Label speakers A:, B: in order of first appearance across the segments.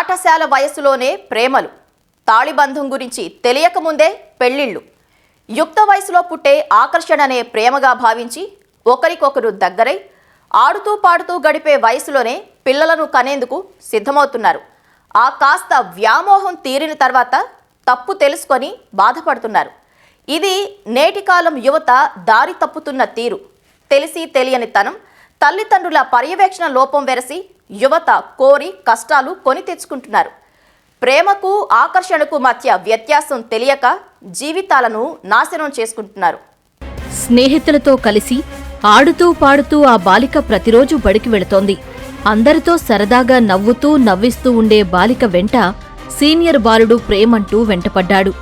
A: పాఠశాల వయసులోనే ప్రేమలు, తాళిబంధం గురించి తెలియకముందే పెళ్లిళ్ళు, యుక్త వయసులో పుట్టే ఆకర్షణ అనే ప్రేమగా భావించి ఒకరికొకరు దగ్గరై ఆడుతూ పాడుతూ గడిపే వయసులోనే పిల్లలను కనేందుకు సిద్ధమవుతున్నారు. ఆ కాస్త వ్యామోహం తీరిన తర్వాత తప్పు తెలుసుకొని బాధపడుతున్నారు. ఇది నేటి కాలం యువత దారి తప్పుతున్న తీరు. తెలిసి తెలియని తనం, తల్లిదండ్రుల పర్యవేక్షణ లోపం వెరసి యువత కోరి కష్టాలు కొని తెచ్చుకుంటున్నారు. ప్రేమకు ఆకర్షణకు మధ్య వ్యత్యాసం తెలియక జీవితాలను నాశనం చేసుకుంటున్నారు.
B: స్నేహితులతో కలిసి ఆడుతూ పాడుతూ ఆ బాలిక ప్రతిరోజు బడికి వెళుతోంది. అందరితో సరదాగా నవ్వుతూ నవ్విస్తూ ఉండే బాలిక వెంట సీనియర్ బాలుడు ప్రేమంటూ వెంటపడ్డాడు.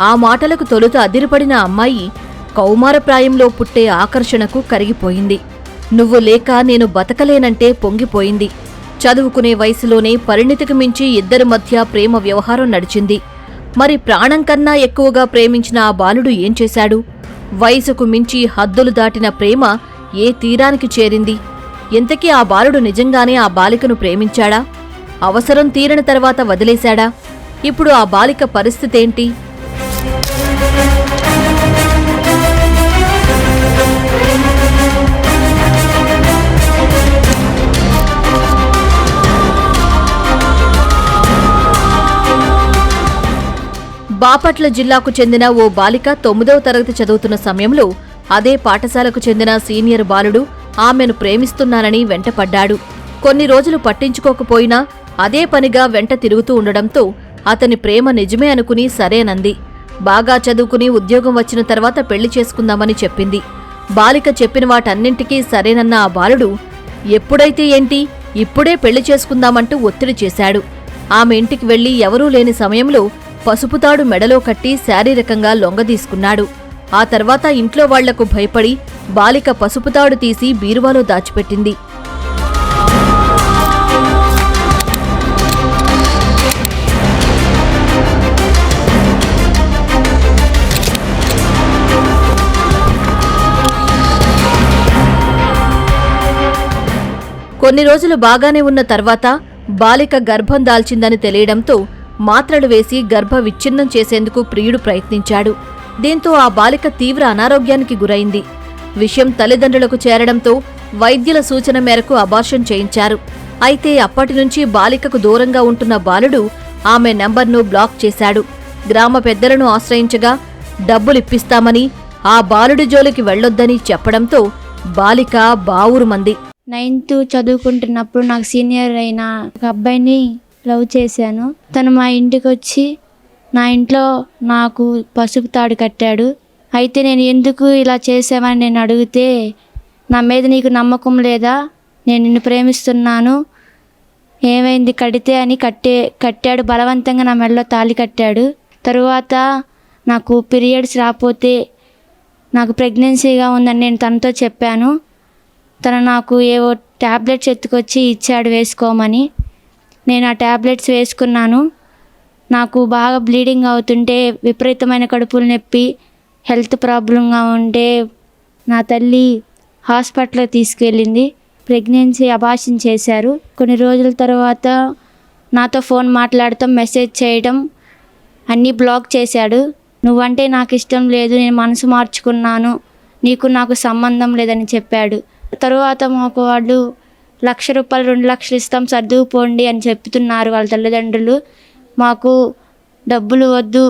B: ఆ మాటలకు తొలుత అదిరిపడిన అమ్మాయి కౌమారప్రాయంలో పుట్టే ఆకర్షణకు కరిగిపోయింది. నువ్వు లేక నేను బతకలేనంటే పొంగిపోయింది. చదువుకునే వయసులోనే పరిణితికి మించి ఇద్దరి మధ్య ప్రేమ వ్యవహారం నడిచింది. మరి ప్రాణం కన్నా ఎక్కువగా ప్రేమించిన ఆ బాలుడు ఏం చేశాడు? వయసుకు మించి హద్దులు దాటిన ప్రేమ ఏ తీరానికి చేరింది? ఇంతకీ ఆ బాలుడు నిజంగానే ఆ బాలికను ప్రేమించాడా? అవసరం తీరిన తర్వాత వదిలేశాడా? ఇప్పుడు ఆ బాలిక పరిస్థితేంటి? బాపట్ల జిల్లాకు చెందిన ఓ బాలిక 9వ తరగతి చదువుతున్న సమయంలో అదే పాఠశాలకు చెందిన సీనియర్ బాలుడు ఆమెను ప్రేమిస్తున్నానని వెంటపడ్డాడు. కొన్ని రోజులు పట్టించుకోకపోయినా అదే పనిగా వెంట తిరుగుతూ ఉండడంతో అతని ప్రేమ నిజమే అనుకుని సరేనంది. బాగా చదువుకుని ఉద్యోగం వచ్చిన తర్వాత పెళ్లి చేసుకుందామని చెప్పింది. బాలిక చెప్పిన వాటన్నింటికీ సరేనన్న ఆ బాలుడు ఎప్పుడైతే ఏంటి, ఇప్పుడే పెళ్లి చేసుకుందామంటూ ఒత్తిడి చేశాడు. ఆమె ఇంటికి వెళ్లి ఎవరూ లేని సమయంలో పసుపుతాడు మెడలో కట్టి శారీరకంగా లొంగదీసుకున్నాడు. ఆ తర్వాత ఇంట్లో వాళ్లకు భయపడి బాలిక పసుపుతాడు తీసి బీరువాలో దాచిపెట్టింది. కొన్ని రోజులు బాగానే ఉన్న తర్వాత బాలిక గర్భం దాల్చిందని తెలియడంతో మాత్రలు వేసి గర్భ విచ్ఛిన్నం చేసేందుకు ప్రియుడు ప్రయత్నించాడు. దీంతో ఆ బాలిక తీవ్ర అనారోగ్యానికి గురైంది. విషయం తల్లిదండ్రులకు చేరడంతో వైద్యుల సూచన మేరకు అబార్షన్ చేయించారు. అయితే అప్పటినుంచి బాలికకు దూరంగా ఉంటున్న బాలుడు ఆమె నెంబర్ను బ్లాక్ చేశాడు. గ్రామ పెద్దలను ఆశ్రయించగా డబ్బులిప్పిస్తామని, ఆ బాలుడి జోలికి వెళ్లొద్దని చెప్పడంతో బాలిక బావురుమంది.
C: 9th చదువుకుంటున్నప్పుడు నాకు సీనియర్ అయిన ఒక అబ్బాయిని లవ్ చేశాను. తను మా ఇంటికి వచ్చి నా ఇంట్లో నాకు పసుపు తాడు కట్టాడు. అయితే నేను ఎందుకు ఇలా చేసావని నేను అడిగితే, నా మీద నీకు నమ్మకం లేదా, నేను నిన్ను ప్రేమిస్తున్నాను, ఏమైంది కడితే అని కట్టాడు. బలవంతంగా నా మెడలో తాళి కట్టాడు. తరువాత నాకు పీరియడ్స్ రాకపోతే నాకు ప్రెగ్నెన్సీగా ఉందని నేను తనతో చెప్పాను. తను నాకు ఏవో ట్యాబ్లెట్స్ ఎత్తుకొచ్చి ఇచ్చాడు వేసుకోమని. నేను ఆ ట్యాబ్లెట్స్ వేసుకున్నాను. నాకు బాగా బ్లీడింగ్ అవుతుంటే, విపరీతమైన కడుపులు నొప్పి, హెల్త్ ప్రాబ్లంగా ఉంటే నా తల్లి హాస్పిటల్కి తీసుకెళ్ళింది. ప్రెగ్నెన్సీ అబార్షన్ చేశారు. కొన్ని రోజుల తర్వాత నాతో ఫోన్ మాట్లాడటం, మెసేజ్ చేయడం అన్నీ బ్లాక్ చేశాడు. నువ్వంటే నాకు ఇష్టం లేదు, నేను మనసు మార్చుకున్నాను, నీకు నాకు సంబంధం లేదని చెప్పాడు. తరువాత మాకు వాళ్ళు 1,00,000 రూపాయలు 2 లక్షలు ఇస్తాం సర్దుకుపోండి అని చెప్తున్నారు వాళ్ళ తల్లిదండ్రులు. మాకు డబ్బులు వద్దు,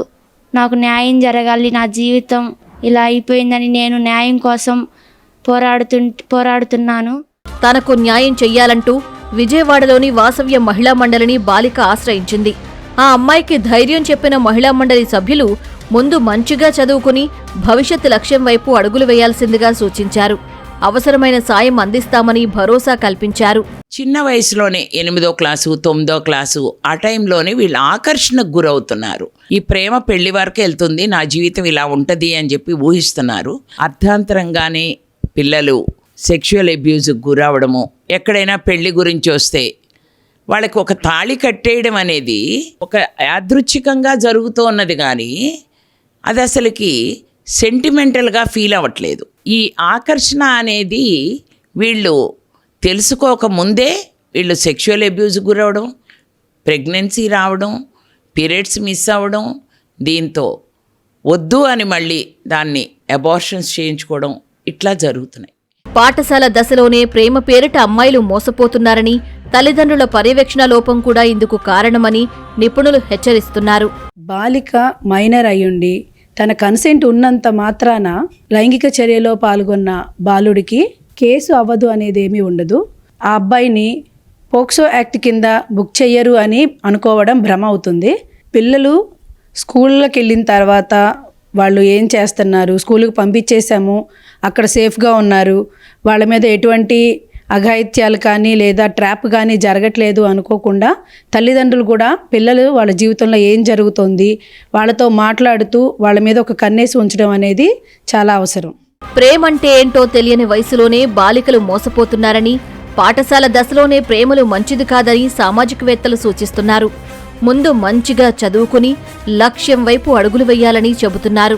C: నాకు న్యాయం జరగాలి, నా జీవితం ఇలా అయిపోయిందని నేను న్యాయం కోసం పోరాడుతున్నాను.
B: తనకు న్యాయం చెయ్యాలంటూ విజయవాడలోని వాసవ్య మహిళా మండలిని బాలిక ఆశ్రయించింది. ఆ అమ్మాయికి ధైర్యం చెప్పిన మహిళా మండలి సభ్యులు ముందు మంచిగా చదువుకుని భవిష్యత్ లక్ష్యం వైపు అడుగులు వేయాల్సిందిగా సూచించారు. అవసరమైన సాయం అందిస్తామని భరోసా కల్పించారు.
D: చిన్న వయసులోనే 8వ క్లాసు 9వ క్లాసు ఆ టైంలోనే వీళ్ళు ఆకర్షణకు గురవుతున్నారు. ఈ ప్రేమ పెళ్లి వరకు వెళ్తుంది, నా జీవితం ఇలా ఉంటుంది అని చెప్పి ఊహిస్తున్నారు. అర్ధాంతరంగానే పిల్లలు సెక్షువల్ అబ్యూజ్కి గురవడము, ఎక్కడైనా పెళ్లి గురించి వస్తే వాళ్ళకి ఒక తాళి కట్టేయడం అనేది ఒక యాదృచ్ఛికంగా జరుగుతూ ఉన్నది, కానీ అది అసలుకి సెంటిమెంటల్గా ఫీల్ అవ్వట్లేదు. ఈ ఆకర్షణ అనేది వీళ్ళు తెలుసుకోక ముందే వీళ్ళు సెక్షువల్ అబ్యూజ్ గురవడం, ప్రెగ్నెన్సీ రావడం, పీరియడ్స్ మిస్ అవ్వడం, దీంతో వద్దు అని మళ్ళీ దాన్ని అబార్షన్స్ చేయించుకోవడం ఇట్లా జరుగుతున్నాయి.
B: పాఠశాల దశలోనే ప్రేమ పేరిట అమ్మాయిలు మోసపోతున్నారని, తల్లిదండ్రుల పర్యవేక్షణ లోపం కూడా ఇందుకు కారణమని నిపుణులు హెచ్చరిస్తున్నారు.
E: బాలిక మైనర్ అయ్యుండి తన కన్సెంట్ ఉన్నంత మాత్రాన లైంగిక చర్యలో పాల్గొన్న బాలుడికి కేసు అవ్వదు అనేది ఏమీ ఉండదు. ఆ అబ్బాయిని పోక్సో యాక్ట్ కింద బుక్ చెయ్యరు అని అనుకోవడం భ్రమ అవుతుంది. పిల్లలు స్కూళ్ళకి వెళ్ళిన తర్వాత వాళ్ళు ఏం చేస్తున్నారు, స్కూల్కి పంపించేశాము, అక్కడ సేఫ్గా ఉన్నారు, వాళ్ళ మీద ఎటువంటి అఘాయిత్యాలు కానీ లేదా ట్రాప్ కానీ జరగట్లేదు అనుకోకుండా తల్లిదండ్రులు కూడా పిల్లలు వాళ్ళ జీవితంలో ఏం జరుగుతుంది వాళ్ళతో మాట్లాడుతూ వాళ్ళ మీద ఒక కన్నేసి ఉంచడం అనేది చాలా అవసరం.
B: ప్రేమంటే ఏంటో తెలియని వయసులోనే బాలికలు మోసపోతున్నారని, పాఠశాల దశలోనే ప్రేమలు మంచిది కాదని సామాజికవేత్తలు సూచిస్తున్నారు. ముందు మంచిగా చదువుకుని లక్ష్యం వైపు అడుగులు వెయ్యాలని చెబుతున్నారు.